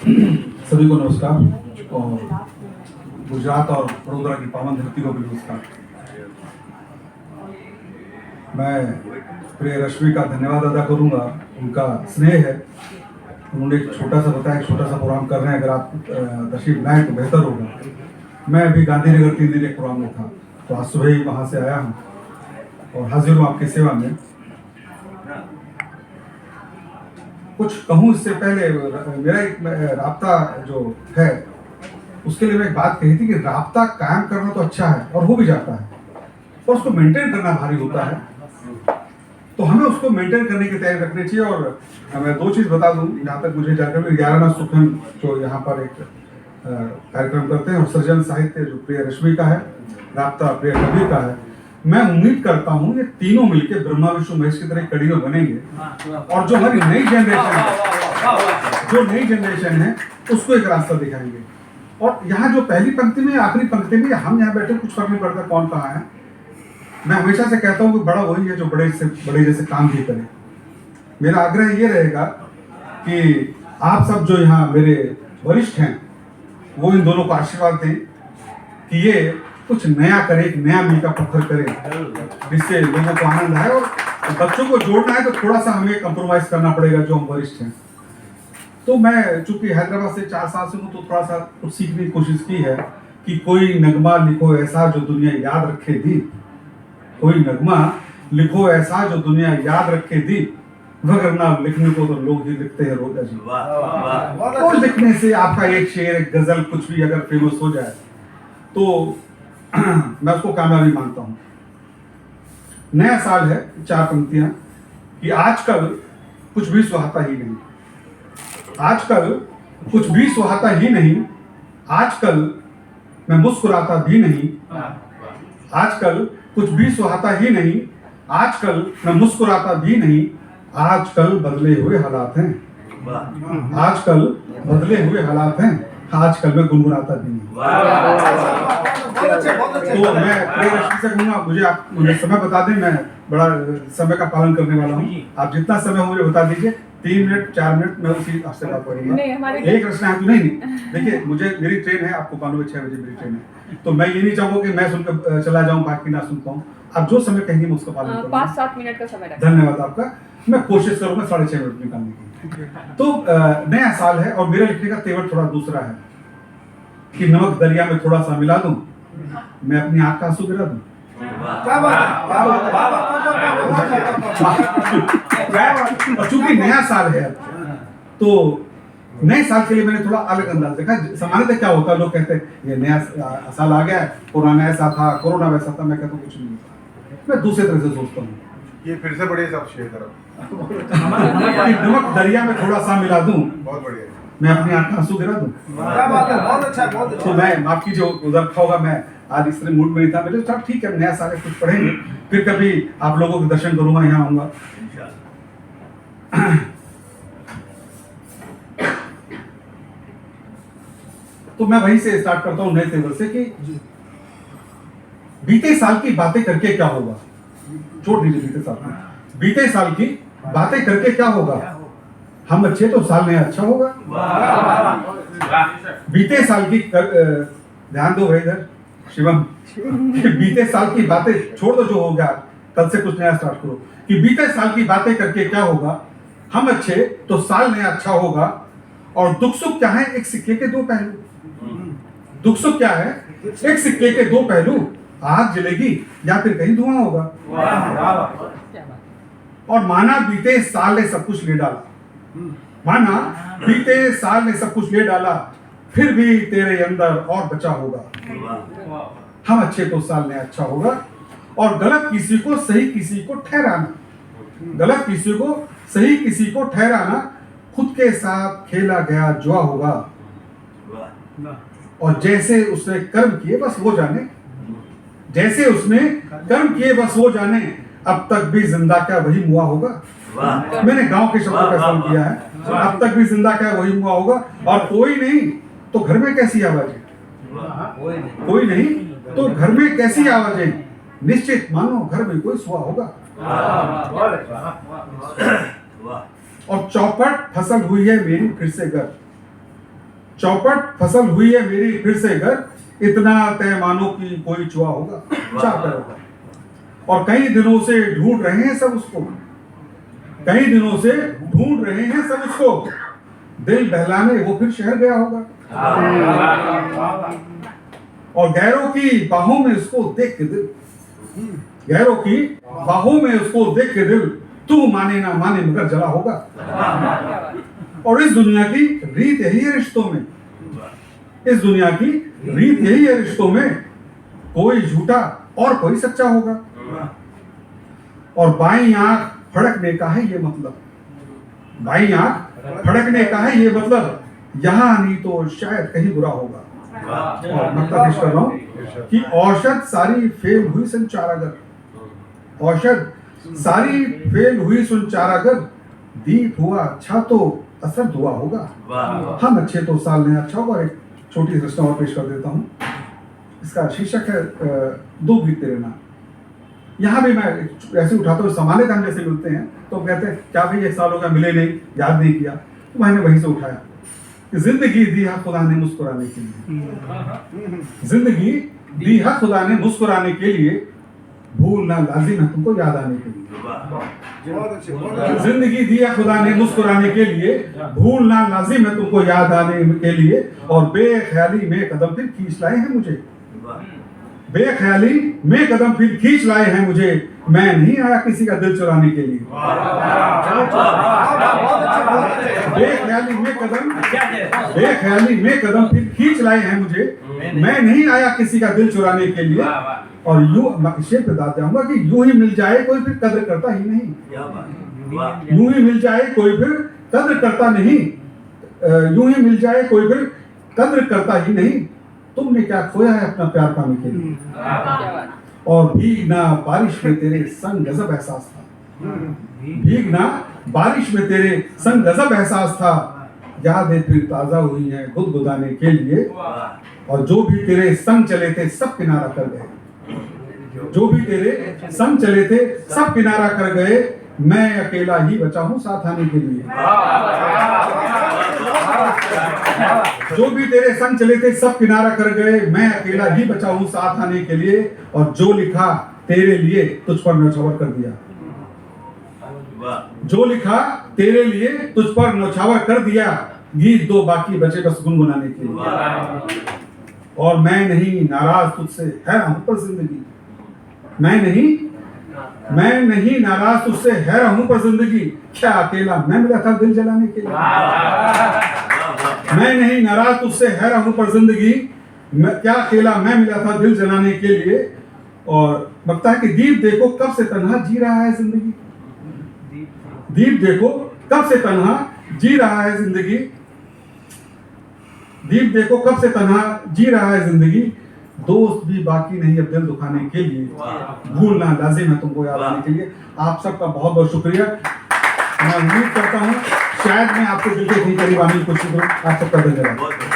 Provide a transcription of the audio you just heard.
सभी को नमस्कार और गुजरात और वडोदरा की पावन धरती को भी नमस्कार। मैं प्रिय रश्मि का धन्यवाद अदा करूंगा, उनका स्नेह है। उन्होंने एक छोटा सा बताया, छोटा सा प्रोग्राम कर रहे हैं, अगर आप तशरीफ लाएं तो बेहतर होगा। मैं अभी गांधीनगर 3 दिन एक प्रोग्राम में था, तो आज सुबह ही वहाँ से आया हूँ और हाजिर हूँ आपकी सेवा में। कुछ कहूँ इससे पहले, मेरा एक राब्ता जो है उसके लिए मैं एक बात कही थी कि राब्ता कायम करना तो अच्छा है और हो भी जाता है, और उसको मेंटेन करना भारी होता है। तो हमें उसको मेंटेन करने की तैयारी रखनी चाहिए। और मैं 2 चीज़ बता दूं, जहाँ तक मुझे जानकारी, 11वां सुखन जो यहाँ पर एक कार्यक्रम करते हैं, और सृजन साहित्य जो प्रिय रश्मि का है, राब्ता प्रिय कबीर का है। मैं उम्मीद करता हूँ ये तीनों मिलकर ब्रह्मा विष्णु महेश की तरह कड़ी में बनेंगे, और जो हमारी नई जनरेशन है उसको एक रास्ता दिखाएंगे। और यहाँ जो पहली पंक्ति में, आखिरी पंक्ति में, हम यहाँ बैठे कुछ फर्क नहीं पड़ता कौन कहाँ है। मैं हमेशा से कहता हूँ कि बड़ा वही है जो बड़े से बड़े जैसे काम भी करे। मेरा आग्रह ये रहेगा कि आप सब जो यहाँ मेरे वरिष्ठ हैं वो इन दोनों को आशीर्वाद दें कि ये कुछ नया करे, एक नया मील का पत्थर करे, जिससे लोगों को आनंद आए। और बच्चों को जोड़ना है तो थोड़ा सा हमें कंप्रोमाइज करना पड़ेगा, जो हम वरिष्ठ हैं। तो मैं चूंकि हैदराबाद से 4 साल से हूँ, तो थोड़ा सा कुछ सीखने की कोशिश की है कि कोई नगमा लिखो ऐसा जो दुनिया याद रखे दी, कोई नगमा लिखो ऐसा जो दुनिया याद रखे दी, वगरना लिखने को तो लोग ही लिखते हैं रोजा जी। और लिखने से आपका एक शेर, एक गजल, कुछ भी अगर फेमस हो जाए तो मैं उसको कामयाबी मानता हूँ। नया साल है, 4 पंक्तियां कि आजकल कुछ भी सुहाता ही नहीं, आजकल कुछ भी सुहाता ही नहीं, आजकल मैं मुस्कुराता भी नहीं, आजकल कुछ भी सुहाता ही नहीं, आजकल मैं मुस्कुराता भी नहीं, आजकल बदले हुए हालात हैं, आजकल बदले हुए हालात हैं, आजकल मैं गुनगुनाता भी नहीं। तो मैं प्रिय रश्मि से कहूँगा, मुझे समय बता दें, मैं बड़ा समय का पालन करने वाला हूँ। आप जितना समय हो मुझे बता दीजिए, 3 मिनट 4 मिनट मैं उसी आपसे बात करूँगा। एक रचना है तो नहीं। देखिए, मेरी ट्रेन है, आपको 6 बजे मेरी ट्रेन है, तो मैं ये नहीं चाहूँगा कि मैं सुनकर चला जाऊँ, बाकी ना सुन पाऊँ। आप जो समय कहेंगे मैं उसका पालन करूँगा। 5-7 मिनट का समय रखें। धन्यवाद आपका। मैं कोशिश करूँगा 6.5 मिनट निकालने की। तो नया साल है और मेरा लिखने का तेवर थोड़ा दूसरा है कि नमक दरिया में थोड़ा सा मिला दूं, मैं अपनी आंख का आंसू गिरा दूं। और चूंकि नया साल है तो नए साल के लिए मैंने थोड़ा अलग अंदाज देखा। सामान्यतः क्या होता है, लोग कहते हैं ये नया साल आ गया, पुराना ऐसा था, कोरोना वैसा था। मैं कहता हूँ कुछ नहीं, मैं दूसरे तरह से सोचता हूँ। ये फिर से बढ़िया सब शेयर करो। नमक दरिया में थोड़ा सा मिला दूं, बहुत बढ़िया, मैं अपनी आंख का आंसू गिरा दूं। बहुत अच्छा, बहुत अच्छा। तो मैं, माफ कीजिए, उधर रखा होगा, मैं आज इस तरह मूड में नहीं था। मेरे साथ ठीक है, नया साल है, कुछ पढ़ेंगे, फिर कभी आप लोगों के दर्शन करूंगा, यहाँ आऊंगा। तो मैं वहीं से स्टार्ट करता हूँ, नए तेवर से, कि बीते साल की बातें करके क्या होगा। छोड़ दीजिए बीते साल की, बीते साल की बातें करके क्या होगा, हम अच्छे तो साल नया अच्छा होगा। बीते साल की ध्यान दो भाई इधर शिवम, बीते साल की बातें छोड़ दो, जो हो गया कल से कुछ नया स्टार्ट करो। कि बीते साल की बातें करके क्या होगा, हम अच्छे तो साल नया अच्छा होगा। और दुख सुख क्या है, एक सिक्के के 2 पहलू। दुख सुख क्या है, एक सिक्के के 2 पहलू। आग जलेगी या फिर कहीं धुआं होगा। और माना बीते साल ने सब कुछ ले डाला, माना बीते साल ने सब कुछ ले डाला, फिर भी तेरे अंदर और बचा होगा। हम अच्छे तो साल में अच्छा होगा। और गलत किसी को सही किसी को ठहराना, गलत किसी को सही किसी को ठहराना, खुद के साथ खेला गया जुआ होगा। और जैसे उसने कर्म किए बस वो जाने, जैसे उसने कर्म किए बस वो जाने, अब तक भी जिंदा क्या वही मुआ होगा। मैंने गांव के शब्दों का इस्तेमाल किया है, अब तक भी जिंदा क्या वही मुआ होगा। और कोई नहीं तो घर में कैसी आवाजें, कोई नहीं तो घर में कैसी आवाजें, निश्चित मानो घर में कोई सुआ होगा। और चौपट फसल हुई है मेरी फिर से घर, चौपट फसल हुई है मेरी फिर से घर, इतना तय मानो कि कोई चुआ होगा, क्या करोगा। और कई दिनों से ढूंढ रहे हैं सब उसको, कई दिनों से ढूंढ रहे हैं सब उसको, दिल बहलाने वो फिर शहर गया होगा। और गैरों की बाहों में उसको देख के दिल, गैरों की बाहों में उसको देख के दिल, तू माने ना माने मगर जला होगा। और इस दुनिया की रीत यही है रिश्तों में, इस दुनिया की रीत यही है रिश्तों में, कोई झूठा और कोई सच्चा होगा। और बाईं आंख फड़कने का है ये मतलब, बाईं आंख फड़कने का है ये मतलब, यहां नहीं तो शायद कहीं बुरा होगा। और मतलब पेश कर रहा हूं कि औषध सारी फेल हुई संचारागर, औषध सारी फेल हुई संचारागर, दीप हुआ अच्छा तो असर दुआ होगा। हम अच्छे तो साल में अच्छा होगा। एक छोटी रचना और पेश कर देता हूँ, इसका शीर्षक है दो गीत तेरे नाम। यहाँ भी मैं ऐसे उठाता हूँ, सामान्य हम जैसे मिलते हैं तो कहते हैं क्या भाई 1 साल हो गया मिले नहीं, याद नहीं किया, तो मैंने वहीं से उठाया कि जिंदगी दी है खुदा ने मुस्कुराने के लिए, जिंदगी दी है खुदा ने मुस्कुराने के लिए, भूलना लाजिम है तुमको याद आने के लिए। जिंदगी दी है खुदा ने मुस्कुराने के लिए, भूलना लाजिम है तुमको याद आने के लिए। और बेख्याली में कदम फिर खींच लाए हैं मुझे, बेख्याली में कदम फिर खींच लाए हैं मुझे, मैं नहीं आया किसी का दिल चुराने के लिए। बेख्याली में कदम, बेख्याली में कदम फिर खींच लाए हैं मुझे, मैं नहीं आया किसी का दिल चुराने के लिए। और यूं शेर पे दाद जाऊंगा कि यूं ही मिल जाए कोई फिर कदर करता ही नहीं, यूं ही मिल जाए कोई फिर कदर करता नहीं, यूं ही मिल जाए कोई फिर कदर करता ही नहीं। तुमने क्या खोया है अपना प्यार पाने के लिए। और भीगना बारिश में तेरे संग गजब एहसास था, भीगना बारिश में तेरे संग गजब एहसास था, यादें फिर ताजा हुई हैं गुदगुदाने के लिए। और जो भी तेरे संग चले थे सब किनारा कर गए, जो भी तेरे संग चले थे सब किनारा कर गए, मैं अकेला ही बचा हूं साथ आने के लिए। जो भी तेरे संग चले थे सब किनारा कर गए, मैं अकेला ही बचा हूं साथ आने के लिए। और जो लिखा तेरे लिए तुझ पर न्यौछावर कर दिया, जो लिखा तेरे लिए तुझ पर न्यौछावर कर दिया, गीत दो बाकी बचे बस गुनगुनाने के लिए। और मैं नहीं नाराज तुझसे है रहूं पर जिंदगी, मैं नहीं नाराज तुझसे है रहूं पर जिंदगी, क्या अकेला मैं मिला था दिल जलाने के लिए। मैं नहीं नाराज तुझसे है रहूं पर जिंदगी, क्या अकेला मैं मिला था दिल जलाने के लिए। और लगता है कि दीप देखो कब से तन्हा जी रहा है जिंदगी, दीप देखो कब से तन्हा जी रहा है जिंदगी, दीप देखो कब से तन्हा जी रहा है जिंदगी। दोस्त भी बाकी नहीं अब दिल दुखाने के लिए, भूलना लाजिम है तुमको याद आने के लिए। आप सबका बहुत बहुत शुक्रिया। मैं उम्मीद करता हूँ शायद मैं आपको दिल के करीब आने की कोशिश करूँ। आप सबका धन्यवाद।